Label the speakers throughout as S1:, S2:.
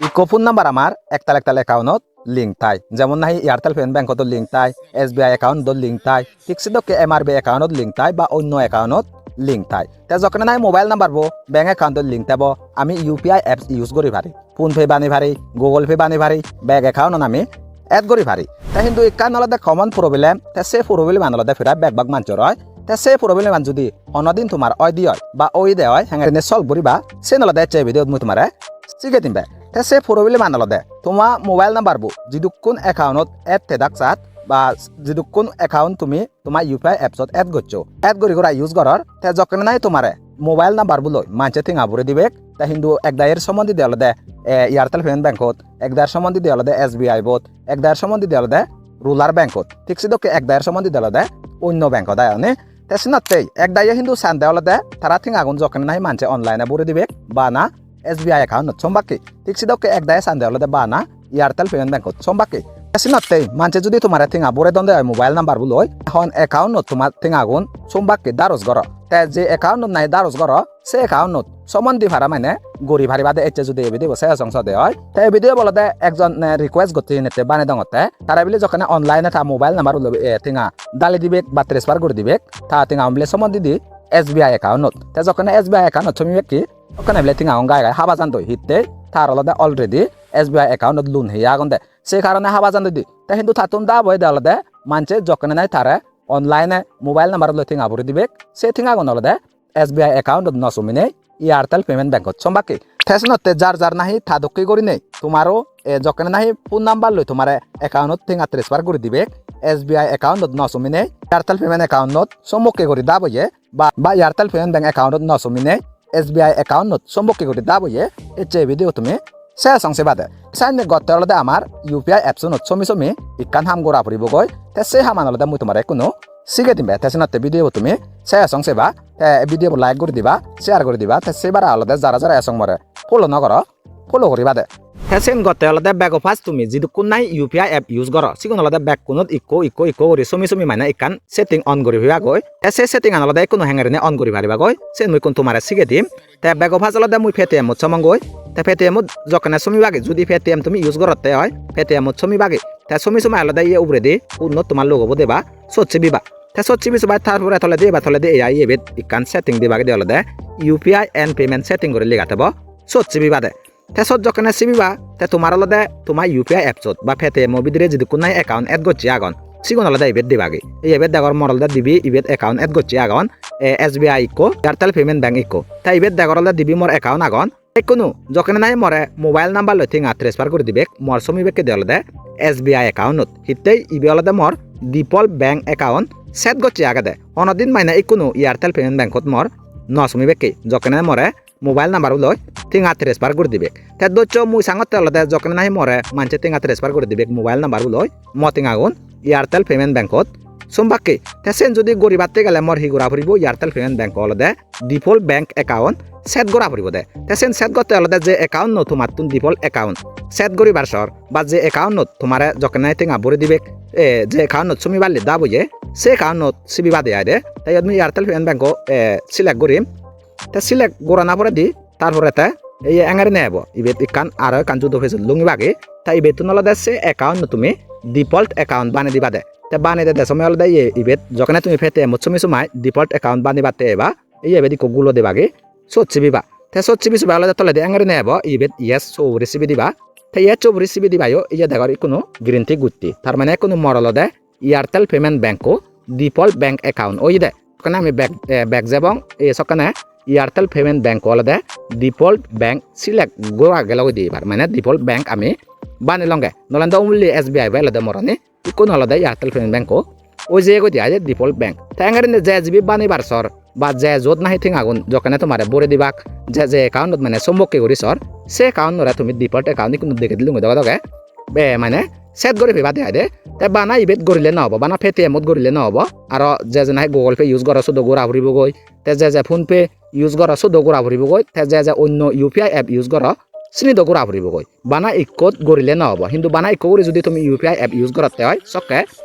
S1: Eco phone number আমার একতাল একতাল অ্যাকাউন্টত link থাই যেমন নাহি এয়ারটেল পেমেন্ট ব্যাংকত লিঙ্ক থাই SBI অ্যাকাউন্টত লিঙ্ক থাই ঠিক সিদকে MRB অ্যাকাউন্টত লিঙ্ক থাই বা অন্য অ্যাকাউন্টত লিঙ্ক থাই তে যখন নাই মোবাইল নাম্বার বো ব্যাংক অ্যাকাউন্টত লিঙ্ক থাকব আমি UPI অ্যাপস ইউজ করি পারি ফোন পে বানি পারি গুগল পে বানি পারি ব্যাংক অ্যাকাউন্ট আমি এড করি পারি তা কিন্তু ইকান নলদে কমন প্রবলেম তে সে প্রবলেম আনলদে ফিরা বেগবাগ মাঞ্চর হয় তে সে প্রবলেম যদি অন্যদিন তোমার ওই দিয় বা ওই দেয় হ্যাঁ সলভ করিবা সে নলদে চে ভিডিও মুই তোমারে শিখে দিমবে তে সে প্রবলেম আনলদে তোমার মোবাইল নাম্বার বো যদি কোন অ্যাকাউন্টত এড থেদাক সাত বা যদি কোন অ্যাকাউন্ট তুমি তোমার UPI অ্যাপসত এড করছো এড করি করা ইউজ করার তে যখন নাই তোমারে মোবাইল নাম্বার বলো মানছে থিঙা ভরে দিবে তা কিন্তু একদায়ের সম্বন্ধে দেওয়া দে এয়ারটেল পেমেন্ট ব্যাংকত একদায়ের সম্বন্ধে দেওয়া দে SBI বোধ একদায়ের সম্বন্ধে দেওয়া দে রুলার ব্যাংকত ঠিক সিদকে একদায়ের সম্বন্ধে দেওয়া দে অন্য ব্যাংকত আয়নে তেসনাতেই একদায়ে কিন্তু সান দেওয়া দে তারা থিঙ আগুন যখন নাই মানছে অনলাইনে ভরে দিবে বা না SBI অ্যাকাউন্ট সম্বাকি ঠিক সিদকে একদায়ে সান দেওয়া দে বা না এয়ারটেল পেমেন্ট ব্যাংকত সম্বাকি তেসনাতেই মানছে যদি তোমার থিঙা ভরে দন্দে মোবাইল নাম্বার বলো এখন অ্যাকাউন্ট তোমার থিঙ আগুন সম্বাকি দারজ গর তে যে অ্যাকাউন্ট নাই দারজ গর সে অ্যাকাউন্ট সম্বন্ধী ভাড়া মানে গড়ি ভারি বাদে এচ্ছে যদি এবিদি বসে সংসদে হয় তাই ভিডিও বলতে একজন রিকোয়েস্ট করতে নেতে বানে দঙতে তারা বলে যখন অনলাইনে তা মোবাইল নাম্বার থিঙা দালি দিবে বা ট্রান্সফার করে দিবে তা থিঙা বলে সম্বন্ধী দি SBI অ্যাকাউন্ট তে যখন SBI অ্যাকাউন্ট ছমিবে কি ওখানে বলে থিঙা গায় গায় হাবা জান দই হিতে তার আলাদা অলরেডি SBI অ্যাকাউন্ট লোন হইয়া আগুন দে সেই কারণে হাবা জান দি তা কিন্তু থাতুন দা বই দে আলাদা মানছে যখন নাই তারা অনলাইনে মোবাইল নাম্বার লো থিঙা ভরে দিবে সে থিঙা আগুন আলাদা SBI অ্যাকাউন্ট নসমিনে এয়ারটেল পেমেন্ট ব্যাংকত সম্বাকি থেসনতে যার যার নাহি থাদকি করি নেই তোমারও যখন নাহি ফোন নাম্বার লই তোমার অ্যাকাউন্টত থিঙা ট্রান্সফার করে দিবে SBI অ্যাকাউন্টত নসমিনে এয়ারটেল পেমেন্ট অ্যাকাউন্টত সম্মুখে করে দাবয়ে বা এয়ারটেল পেমেন্ট ব্যাংক অ্যাকাউন্টত নসমিনে SBI অ্যাকাউন্টত সম্মুখে করে দাবয়ে এচে ভিডিও তুমি সে সংসে বাদে সাইনে গতলদে আমার UPI অ্যাপসনত সমি ইকান হাম গোরা ফুরিব গই তে সে হামানলদে মুই তোমারে কোনো শিখে দিবে তেসনাতে ভিডিও তুমি সে সংসে বা ভিডিও লাইক করে দিবা শেয়ার করে দিবা তে সেবার আলাদা যারা যারা এসং মরে ফলো নগর ফলো করিবা দে হেসেন গতে আলাদা ব্যাগ ফার্স্ট তুমি যদি কোন নাই UPI অ্যাপ ইউজ করো সিগুন আলাদা ব্যাগ কোনত ইকো করে সমি মানে ইকান সেটিং অন করি হইবা গই এসে সেটিং আলাদা কোনো হ্যাঙ্গারনে অন করি পারিবা গই সে মুই কোন তোমারে শিখে দিম তে ব্যাগ ফার্স্ট আলাদা মুই পেটিএম মত সমঙ্গই তে পেটিএম যখন সমি বাগে যদি পেটিএম তুমি ইউজ করতে হয় পেটিএম মত সমি বাগে তে সমি আলাদা ইয়ে উপরে দি পূর্ণ তোমার লোগো দেবা সচ্চি বিবা তে সচ্চি বিসবাই তারপরে থলে দি এআই এবেত ইকান সেটিং দিবাগে দেওয়া দে UPI এন্ড পেমেন্ট সেটিং করে লিগাতে ব সচ্চি বিবা দে তে সত যখন সিবিবা তে তোমার আলাদা তোমার UPI অ্যাপসত বা পেটিএম ভিতরে যদি কোন অ্যাকাউন্ট এড করছি আগন সিগুন আলাদা এবেত দিবাগে এই এবেত দাগর মরলদা দিবি ইবেত অ্যাকাউন্ট এড করছি আগন SBI ইকো এয়ারটেল পেমেন্ট ব্যাংক ইকো তাই ইবেত দাগরলদা দিবি মোর অ্যাকাউন্ট আগন কোনো যখন নাই মরে মোবাইল নাম্বার লৈ থিঙা ট্রান্সফার করে দিবে মোর সমিবেকে দেওয়া দে SBI অ্যাকাউন্টত হিতেই ইবে আলাদা মোর ডিফল্ট ব্যাংক অ্যাকাউন্ট সেট করছি আগে অনদিন মাইনা কোনো এয়ারটেল পেমেন্ট ব্যাংকত মোর নসমিবেকে যখন মরে মোবাইল নাম্বার লয় থিঙা ট্রান্সফার করে দিবে তে দচ্চ মুই সাঙতে আলাদা যখন নাই মরে মানছে থিঙা ট্রান্সফার করে দিবে মোবাইল নাম্বার লয় মতিং আগুন এয়ারটেল পেমেন্ট ব্যাংকত সোমবাকে তেসেন যদি গরিবাতে গেলে মোর হি গোরা ফুরিব এয়ারটেল পেমেন্ট ব্যাংক আলাদা ডিফল্ট ব্যাংক অ্যাকাউন্ট সেট গোরা ফুরিব দে তেসেন সেট করতে আলাদা যে অ্যাকাউন্ট ন তোমার তুন ডিফল্ট অ্যাকাউন্ট সেট করিবার সর বা যে অ্যাকাউন্ট তোমার যখন নাই থিঙা ভরে দিবে যে অ্যাকাউন্ট তুমি বাড়লে দাবয়ে সে অ্যাকাউন্ট সিবি বাদে আয় দে তাই আমি এয়ারটেল পেমেন্ট ব্যাংক সিলেক্ট করিম তে সিলেক্ট করা না পরে দি তারপরে তে এই এঙারে নেব ইবেত ইকান আর কান যুদ্ধ হয়েছে লুঙ্গি বাগে তাই বেতন আলাদা সে অ্যাকাউন্ট তুমি ডিফল্ট অ্যাকাউন্ট বানিয়ে দিবা দে তে বানিয়ে দে সময় আলাদা ইবেত যখন তুমি ফেতে মুচ্ছমি সময় ডিফল্ট অ্যাকাউন্ট বানিবাতে এবা এই এবেদি কোগুলো দেবাগে সচ্ছিবিবা তে সচ্ছিবিস আলাদা তলে এঙারে নেব ইবেত ইয়েস সো রেসিপি দিবা তে ইয়ে চব রেসিপি দিবায়ো ইয়ে দেখার কোনো গ্রিনটি গুটি তার মানে কোনো মরল দে এয়ারটেল পেমেন্ট ব্যাংকো ডিফল্ট ব্যাংক অ্যাকাউন্ট ওই দে ওখানে আমি ব্যাগ যাবং এই সকানে এয়ারটেল পেমেন্ট ব্যাংক আলাদা ডিফল্ট ব্যাংক সিলেক্ট গোয়া গেল দিবার মানে ডিফল্ট ব্যাংক আমি বানি লঙ্গে নলেন্দা উমলি SBI বাই আলাদা মরনি কোনো আলাদা এয়ারটেল পেমেন্ট ব্যাংকো ওই যে গই দিয়া যে ডিফল্ট ব্যাংক তাঙ্গারে যে জিবি বানিবার সর বা যে যত নাহি থিং আগুন যখানে তোমার বরে দিবাক যে অ্যাকাউন্টত মানে সম্মুখে করি সর সে অ্যাকাউন্ট নরা তুমি ডিফল্ট অ্যাকাউন্ট কোনো দেখে দিলুঙ্গ দগে মানে সেট করে ফেবা দেয় দে তে বানা ইবেত গরিলে নহব বানা পেটিএমত গরিলে নহব আর যে নাই গুগল পে ইউজ করা শুধু গোড়া ফুরিব গই তে যে ফোন পে ইউজ করা শুধু গোড়া ফুরিব গই তে যে অন্য UPI অ্যাপ ইউজ করা চিনি তো গোড়া ফুরিব গই বানা ইকত গরিলে নহব কিন্তু বানা ইকো করে যদি তুমি UPI অ্যাপ ইউজ করতে হয় সকে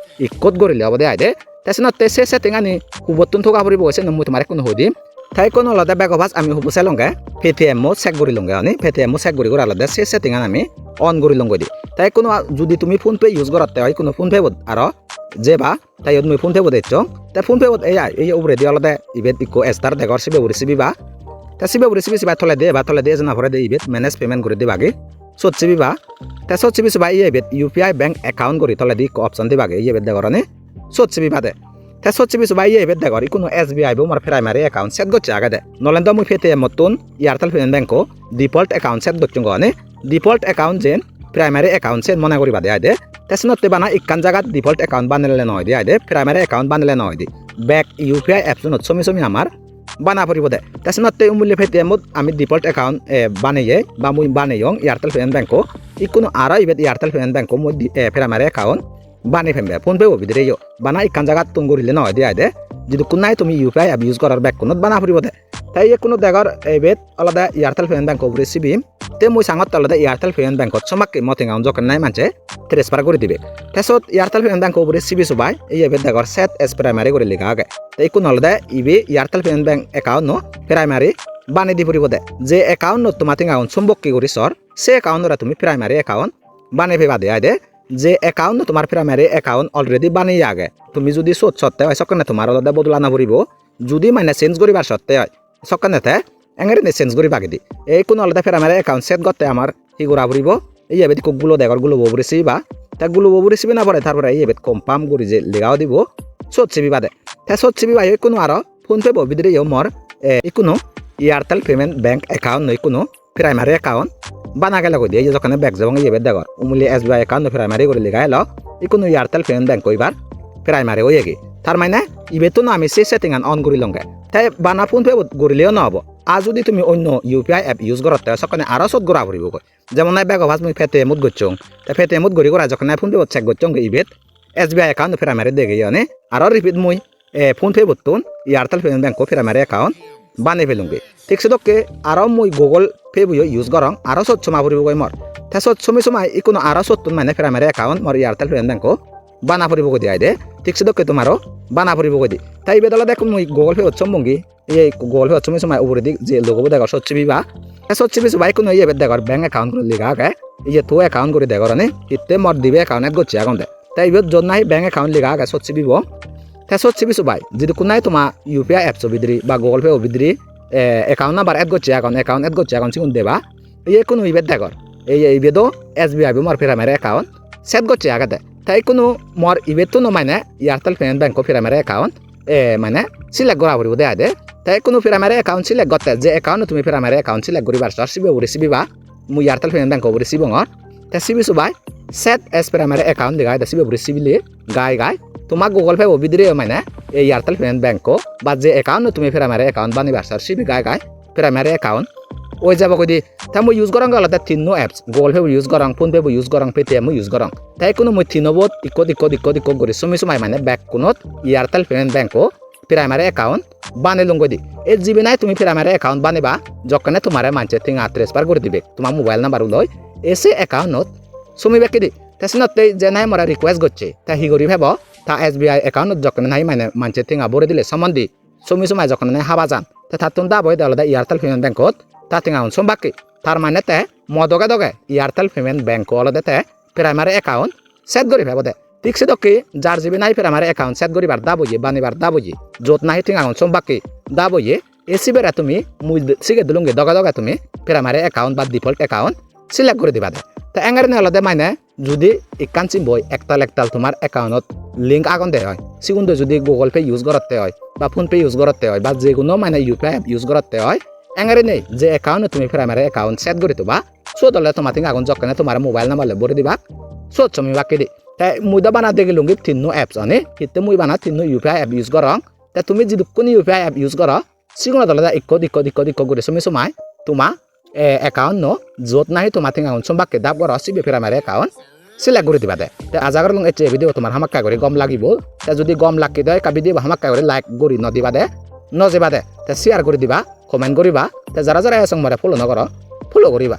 S1: ইকত গরিলে হব দেয় দে তেসনা তেসে সেটিং আনি কুবতুন থকা ফুরিব গৈছে মই তোমারে কোনো হদিম তাই কোন আলাদা ব্যাক অফাস আমি হুবুসাই লঙ্গে পেটিএম মো চেক করি লঙ্গে আনি পেটিএম মো চেক করি আলাদা সে সেটিং আমি অন করি লঙ্গে দি তাই কোনো যদি তুমি ফোন পে ইউজ করতে হয় কোনো ফোন পে আর যে বা তাই তুমি ফোন পে দিচ্ছ তাই ফোন পে এই উপরে দিয়ে আলাদা ইবেট ইকো এস্টার দেখর সিবে রিসিবি বা তা সিবে রিসিবি সিবা থলে দিয়ে জানা পরে দিয়ে ইবেট ম্যানেজ পেমেন্ট করে দিবা আগে সত সিবি বা তা সত সিবি সিবা ইবেট ইউপিআই ব্যাংক অ্যাকাউন্ট করি থলে দি অপশন দিবা আগে ইবেট দেখরনে সত সিবি বাদে তা সত সিবি সিবা ইবেট দেখর কোনো এসবিআই বো মার প্রাইমারি অ্যাকাউন্ট সেট গচ্ছে আগে দে নলেন তো মুই পেটিএম মতন এয়ারটেল পেমেন্ট ব্যাংকো ডিফল্ট অ্যাকাউন্ট সেট গচ্ছুং গনে ডিফল্ট অ্যাকাউন্ট যেন প্রাইমারি অ্যাকাউন্ট সেট মনে করিবা দে আইদে তেসনতে বানা ইকান জায়গা ডিফল্ট অ্যাকাউন্ট বানালে নয় দি আইদে প্রাইমারি অ্যাকাউন্ট বানালে নয় দি ব্যাক ইউপিআই অ্যাপসনত সমি আমার বানা পড়ব দে তেসনতে উমূল্য পেটিএমত আমি ডিফল্ট অ্যাকাউন্ট বানাইয়ে বা মুই বানাইয়ং এয়ারটেল পেমেন্ট ব্যাংকো ইকোনো আর ইবেট এয়ারটেল পেমেন্ট ব্যাংকো মুই প্রাইমারি অ্যাকাউন্ট বানাই ফেমবে ফোন পে বিদরে বানা ইকান জায়গা তুম করিলে নয় দি আইদে যদি কোনাই তুমি ইউপিআই অ্যাপ ইউজ করার ব্যাক কোনত বানা পড়ব দে তাই কোনো দেগর এবেট আলাদা এয়ারটেল পেমেন্ট ব্যাংক রেসিবি তে মুই সাঙত আলাদা এয়ারটেল পেমেন্ট ব্যাংকত চমাকে মতিঙাউন যখন নাই মানছে ট্রেন্সফার করে দিবে তেসত এয়ারটেল পেমেন্ট ব্যাংক রেসিবি সবাই এই এবেট দেগর সেট এস প্রাইমারি করে লেখা আগে তাই কোনো আলাদা ইবে এয়ারটেল পেমেন্ট ব্যাংক অ্যাকাউন্ট নো প্রাইমারি বানি দি পড়ব দে যে অ্যাকাউন্ট নো তোমাতিঙাউন চম্বকি করি সর সে অ্যাকাউন্টরা তুমি প্রাইমারি অ্যাকাউন্ট বানাই ফেবা দে আইদে যে অ্যাকাউন্ট তোমার প্রাইমারি অ্যাকাউন্ট অলরেডি বানিয়ে আগে তুমি যদি সত্য হয় সকানে তোমার আলাদা বদলা না পড়ব যদি মানে চেঞ্জ করিবার সত্ত্বে হয় সকানেতে এঙেরে চেঞ্জ করি বাকি দি এই কোনো আলাদা প্রাইমারি অ্যাকাউন্ট সেট করতে আমার হি করা পড়ব এই এবেট গুলো দেখর গুলো ববু রেসিবি বা তা গুলো ববু রেসিবি না পড়ে তারপরে এই এবেট কনফার্ম করি যে লেগাও দিব সত সিবি বাদে তা সত সিবি বা কোনো আর ফোন পে বিদরে মর কোনো এয়ারটেল পেমেন্ট ব্যাংক অ্যাকাউন্ট নয় কোনো প্রাইমারি অ্যাকাউন্ট বানা গেলে কই দিয়ে যখন ব্যাগ যাবং এই এবেট দেখর উমূল্য এসবিআই অ্যাকাউন্ট প্রাইমারি করে লেগা এলো কোনো এয়ারটেল পেমেন্ট ব্যাংক কইবার প্রাইমারি হয়ে গে তার মানে ইবেতো না আমি সেই সেটিং অন করি লঙ্গে তাই বানা ফোন পে করিলেও নহব আর যদি তুমি অন্য ইউপিআই অ্যাপ ইউজ করতে সকালে আরও সত গড়া পড়ব যেমন ব্যাগ অভাস মুই পেটিএমত গচ্ছং তা পেটিএমত গড়ি করা যখন ফোন পে চেক গচ্ছং ইবেট এসবিআই অ্যাকাউন্ট প্রাইমারি দেখে অনে আরও রিপিট মুই ফোন পে বতুন Airtel payment bank primary account বানাই ফেলুঙ্গে ঠিক সেদকে আরও মুই গুগল পে বই ইউজ করং আরও সত সমা পড়ব মর তা সত সময় কোনো আরও সত্তর মানে প্রাইমারি অ্যাকাউন্ট মর এয়ারটেল পেমেন্ট ব্যাংক বানা পড়ব কই দিয়ে দে ঠিক সেদকে তোমারও বানা পড়ব কই দি তাই বেদলা দেখুন মুই গুগল পে হচ্ছম বঙ্গি এই গুগল পে হচ্ছম সময় উপরে দিক যে লোগো দেখো সচ্ছিবি বা সচ্ছিবি সবাই কোনো এই দেখর ব্যাংক অ্যাকাউন্ট করে লিখা আগে এই যে তো অ্যাকাউন্ট করে দেখর নে ইতে মর দিবে অ্যাকাউন্ট গচ্ছে এখন দে তাই ইবেত জন নাই ব্যাংক অ্যাকাউন্ট লিখা আগে সচ্ছিবি ব তা সচ্ছিবি সবাই যদি কোনাই তোমা ইউপিআই অ্যাপস বিদ্রি বা গুগল পে বিদ্রি অ্যাকাউন্ট নাম্বার এড গচ্ছে এখন অ্যাকাউন্ট এড গচ্ছে এখন সিগুন দেবা এই কোনো ইবেত দেখর এই ইবেদো এসবিআই মর প্রাইমারি অ্যাকাউন্ট সেট গচ্ছে আগে দে তাই কোনো মর ইবেতো ন মানে Airtel payment bank primary account মানে সিলেক্ট করা পড়ব দেয়া দে তাই কোনো প্রাইমারি অ্যাকাউন্ট সিলেক্ট করতে যে অ্যাকাউন্ট তুমি প্রাইমারি অ্যাকাউন্ট সিলেক্ট করিবার রিসিবি বা মুই এয়ারটেল পেমেন্ট ব্যাংক রিসিবি তা সিবি সবাই সেট এস প্রাইমারি অ্যাকাউন্ট দেখায় সিবি রিসিবি লিয়ে গাই তোমার গুগল পে বিদ্রে মানে এই এয়ারটেল পেমেন্ট ব্যাংক বা যে অ্যাকাউন্ট তুমি প্রাইমারি অ্যাকাউন্ট বানিবার সিবি গাই প্রাইমারি অ্যাকাউন্ট ওই যাব কই দি তা মই ইউজ করং আলাদা তিনো অ্যাপস গুগল পে ইউজ করং ফোন পে ইউজ করং পেটিএম ইউজ করং তাই কোনো মই তিনবত ইকো করে সময় মানে ব্যাক কোনত Airtel payment bank primary account বানাই লঙ্গ দি এই জিবি নাই তুমি প্রাইমারি অ্যাকাউন্ট বানিবা যখন তোমার মানছে থিঙা ট্রান্সফার করে দিবে তোমার মোবাইল নাম্বার লই এসে অ্যাকাউন্টত সময় ব্যাকে দি তেসনতে যে নাই মরা রিকোয়েস্ট করছে তা হি করি ভাব তা এসবিআই অ্যাকাউন্টত যখন নাই মানে মানছে থিঙা ভরে দিলে সম্বন্ধী সময় যখন নাই হাবা যান তা তাতুন দাবই আলাদা এয়ারটেল পেমেন্ট ব্যাংকত তা থিঙা সম বাকি তার মানে তে দগে এয়ারটেল পেমেন্ট ব্যাংক আলাদাতে প্রাইমারি অ্যাকাউন্ট সেট করি ভাব দে ঠিক সেদকে যার জিবি নাই প্রাইমারি অ্যাকাউন্ট সেট করিবার দাবইয়ে বানিবার দাবইয়ে যত নাই থিঙা সম বাকি দাবইয়ে এসি বেড়া তুমি মুই সিগে দিলুঙ্গে দগে তুমি প্রাইমারি অ্যাকাউন্ট বা ডিফল্ট অ্যাকাউন্ট সিলেক্ট করে দিবা দে তা এঙ্গারে আলাদা মানে যদি ইকান চিম্বই একতাল তোমার অ্যাকাউন্টত লিঙ্ক আগন দে হয় সিগুন যদি গুগল পে ইউজ করতে হয় বা ফোন পে ইউজ করতে হয় বা যে কোনো মানে ইউপিআই অ্যাপ ইউজ করতে হয় এঙ্গারে নেই যে অ্যাকাউন্ট তুমি প্রাইমারি অ্যাকাউন্ট সেট করে দিবা সো দলে তোমার থেকে আগুন যখন তোমার মোবাইল নাম্বার ভরে দিবা সো তুমি বাকি দি তাই মুই দা বানা দেখি লুঙ্গি তিনো অ্যাপস আনে হিতে মুই বানা তিনো ইউপিআই অ্যাপ ইউজ করং তা তুমি যদি কোনো ইউপিআই অ্যাপ ইউজ কর সিগুন দলে ইকো করে সময় তোমার অ্যাকাউন্ট নো যত নাই তোমার থেকে আগুন বাকি দাব কর সিবি প্রাইমারি অ্যাকাউন্ট সিলেক্ট করে দিবা দে আজাগর লং এতে ভিডিও তোমার হামাক্কা করে গম লাগিব তা যদি গম লাগি দেয় কাবি দিব হামাক্কা করে লাইক করি নদিবা দে নজেবা দে তা শেয়ার করে দিবা কমেন্ট করিবা তা যারা এসং মারে ফলো নকর ফলো করিবা।